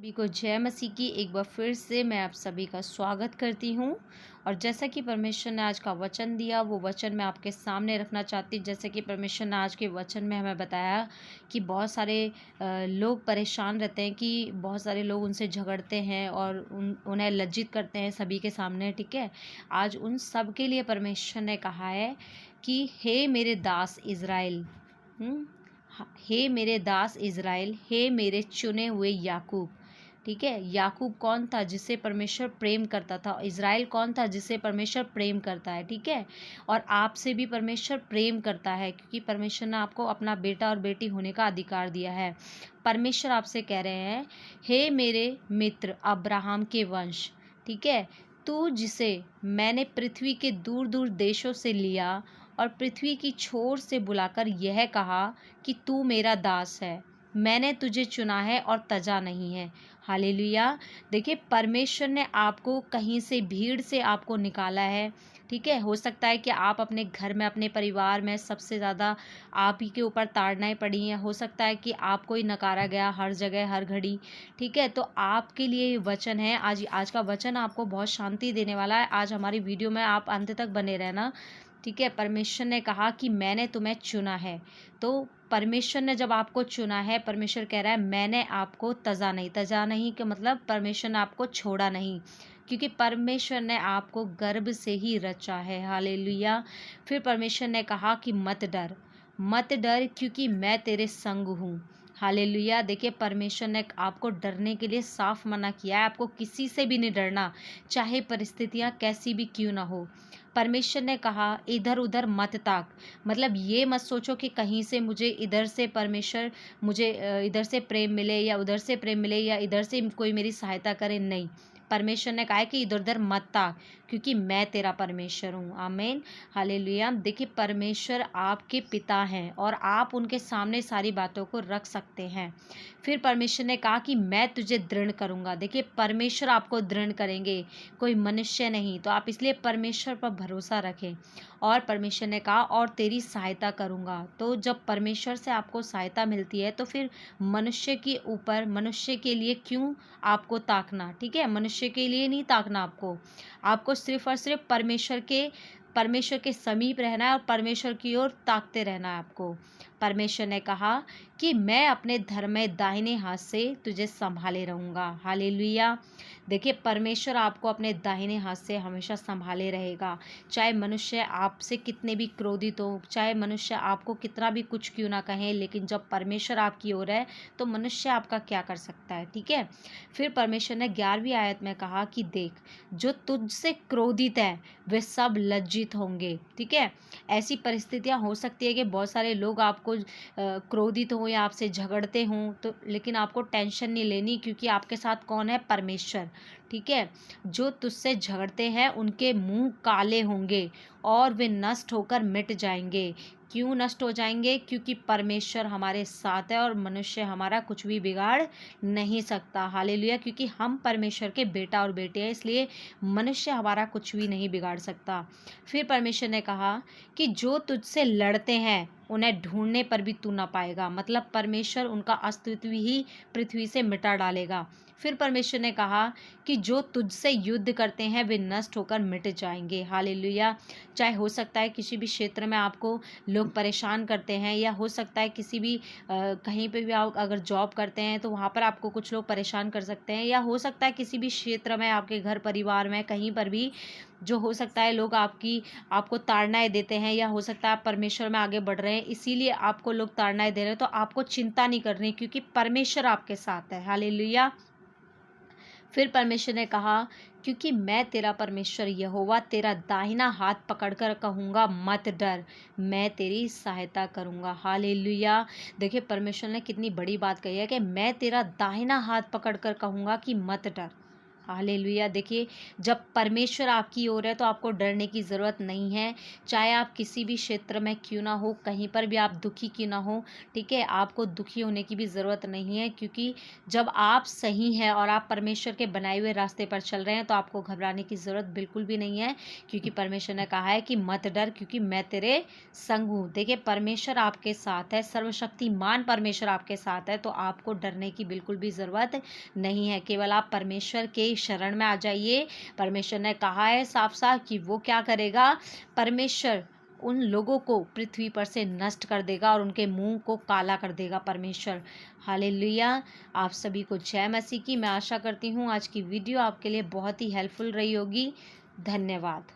सभी को जय मसीह की। एक बार फिर से मैं आप सभी का स्वागत करती हूँ। और जैसा कि परमेश्वर ने आज का वचन दिया, वो वचन मैं आपके सामने रखना चाहती हूँ। जैसे कि परमेश्वर ने आज के वचन में हमें बताया कि बहुत सारे लोग परेशान रहते हैं, कि बहुत सारे लोग उनसे झगड़ते हैं और उन्हें लज्जित करते हैं सभी के सामने। ठीक है, आज उन सब के लिए परमेश्वर ने कहा है कि हे मेरे दास इज़राइल, हे मेरे दास इज़राइल, हे मेरे चुने हुए याकूब। ठीक है, याकूब कौन था? जिसे परमेश्वर प्रेम करता था। इज़राइल कौन था? जिसे परमेश्वर प्रेम करता है। ठीक है, और आपसे भी परमेश्वर प्रेम करता है, क्योंकि परमेश्वर ने आपको अपना बेटा और बेटी होने का अधिकार दिया है। परमेश्वर आपसे कह रहे हैं, हे मेरे मित्र अब्राहम के वंश, ठीक है, तू जिसे मैंने पृथ्वी के दूर दूर देशों से लिया और पृथ्वी की छोर से बुलाकर यह कहा कि तू मेरा दास है, मैंने तुझे चुना है और तजा नहीं है। हालेलुया। देखिए, परमेश्वर ने आपको कहीं से, भीड़ से आपको निकाला है। ठीक है, हो सकता है कि आप अपने घर में, अपने परिवार में सबसे ज़्यादा आप ही के ऊपर ताड़नाएं पड़ी हैं। हो सकता है कि आपको ही नकारा गया हर जगह, हर घड़ी। ठीक है, तो आपके लिए ये वचन है। आज का वचन आपको बहुत शांति देने वाला है। आज हमारी वीडियो में आप अंत तक बने रहना। ठीक है, परमेश्वर ने कहा कि मैंने तुम्हें चुना है। तो परमेश्वर ने जब आपको चुना है, परमेश्वर कह रहा है मैंने आपको तजा नहीं। तजा नहीं का मतलब परमेश्वर ने आपको छोड़ा नहीं, क्योंकि परमेश्वर ने आपको गर्भ से ही रचा है। हालेलुया। फिर परमेश्वर ने कहा कि मत डर, मत डर, क्योंकि मैं तेरे संग हूँ। हालेलुया। देखिए, परमेश्वर ने आपको डरने के लिए साफ मना किया है। आपको किसी से भी नहीं डरना, चाहे परिस्थितियाँ कैसी भी क्यों ना हो। परमेश्वर ने कहा इधर उधर मत ताक, मतलब ये मत सोचो कि कहीं से मुझे इधर से परमेश्वर, मुझे इधर से प्रेम मिले या उधर से प्रेम मिले या इधर से कोई मेरी सहायता करे। नहीं, परमेश्वर ने कहा है कि इधर उधर मत ताक, क्योंकि मैं तेरा परमेश्वर हूँ। आमीन, हालेलुया। देखिए, परमेश्वर आपके पिता हैं और आप उनके सामने सारी बातों को रख सकते हैं। फिर परमेश्वर ने कहा कि मैं तुझे दृढ़ करूँगा। देखिए, परमेश्वर आपको दृढ़ करेंगे, कोई मनुष्य नहीं। तो आप इसलिए परमेश्वर पर भरोसा रखें। और परमेश्वर ने कहा और तेरी सहायता करूँगा। तो जब परमेश्वर से आपको सहायता मिलती है, तो फिर मनुष्य के ऊपर, मनुष्य के लिए क्यों आपको ताकना? ठीक है, मनुष्य के लिए नहीं ताकना आपको सिर्फ और सिर्फ परमेश्वर के समीप रहना है और परमेश्वर की ओर ताकते रहना है आपको। परमेश्वर ने कहा कि मैं अपने धर्म में दाहिने हाथ से तुझे संभाले रहूँगा। हालेलुया। देखिए, परमेश्वर आपको अपने दाहिने हाथ से हमेशा संभाले रहेगा। चाहे मनुष्य आपसे कितने भी क्रोधित हो, चाहे मनुष्य आपको कितना भी कुछ क्यों ना कहें, लेकिन जब परमेश्वर आपकी ओर है तो मनुष्य आपका क्या कर सकता है। ठीक है, फिर परमेश्वर ने 11वीं आयत में कहा कि देख, जो तुझसे क्रोधित है वे सब लज्जित होंगे। ठीक है, ऐसी परिस्थितियां हो सकती है कि बहुत सारे लोग आपको क्रोधित हों या आपसे झगड़ते हों, तो लेकिन आपको टेंशन नहीं लेनी, क्योंकि आपके साथ कौन है? परमेश्वर। ठीक है, जो तुझसे झगड़ते हैं उनके मुंह काले होंगे और वे नष्ट होकर मिट जाएंगे। क्यों नष्ट हो जाएंगे? क्योंकि परमेश्वर हमारे साथ है और मनुष्य हमारा कुछ भी बिगाड़ नहीं सकता। हालेलुया। क्योंकि हम परमेश्वर के बेटा और बेटे हैं, इसलिए मनुष्य हमारा कुछ भी नहीं बिगाड़ सकता। फिर परमेश्वर ने कहा कि जो तुझसे लड़ते हैं उन्हें ढूंढने पर भी तू ना पाएगा, मतलब परमेश्वर उनका अस्तित्व ही पृथ्वी से मिटा डालेगा। फिर परमेश्वर ने कहा कि जो तुझसे युद्ध करते हैं वे नष्ट होकर मिट जाएंगे। हालेलुया। चाहे हो सकता है किसी भी क्षेत्र में आपको लोग परेशान करते हैं, या हो सकता है किसी भी कहीं पे भी आप अगर जॉब करते हैं तो वहाँ पर आपको कुछ लोग परेशान कर सकते हैं, या हो सकता है किसी भी क्षेत्र में, आपके घर परिवार में, कहीं पर भी जो हो सकता है लोग आपको ताड़नाएं देते हैं, या हो सकता है आप परमेश्वर में आगे बढ़ रहे हैं इसीलिए आपको लोग ताड़नाएं दे रहे हैं। तो आपको चिंता नहीं करनी, क्योंकि परमेश्वर आपके साथ है। हालेलुया। फिर परमेश्वर ने कहा क्योंकि मैं तेरा परमेश्वर यहोवा तेरा दाहिना हाथ पकड़कर कहूँगा मत डर, मैं तेरी सहायता करूँगा। हालेलुया। देखिए, परमेश्वर ने कितनी बड़ी बात कही है कि मैं तेरा दाहिना हाथ पकड़कर कहूँगा कि मत डर। हालेलुया। देखिए, जब परमेश्वर आपकी ओर है तो आपको डरने की ज़रूरत नहीं है। चाहे आप किसी भी क्षेत्र में क्यों ना हो, कहीं पर भी आप दुखी क्यों ना हो, ठीक है? आपको दुखी होने की भी ज़रूरत नहीं है, क्योंकि जब आप सही हैं और आप परमेश्वर के बनाए हुए रास्ते पर चल रहे हैं तो आपको घबराने की ज़रूरत बिल्कुल भी नहीं है, क्योंकि परमेश्वर ने कहा है कि मत डर, क्योंकि मैं तेरे संग हूँ। देखिए, परमेश्वर आपके साथ है, सर्वशक्तिमान परमेश्वर आपके साथ है, तो आपको डरने की बिल्कुल भी ज़रूरत नहीं है। केवल आप परमेश्वर के शरण में आ जाइए। परमेश्वर ने कहा है साफ साफ कि वो क्या करेगा, परमेश्वर उन लोगों को पृथ्वी पर से नष्ट कर देगा और उनके मुंह को काला कर देगा परमेश्वर। हालेलुया। आप सभी को जय मसीह की। मैं आशा करती हूँ आज की वीडियो आपके लिए बहुत ही हेल्पफुल रही होगी। धन्यवाद।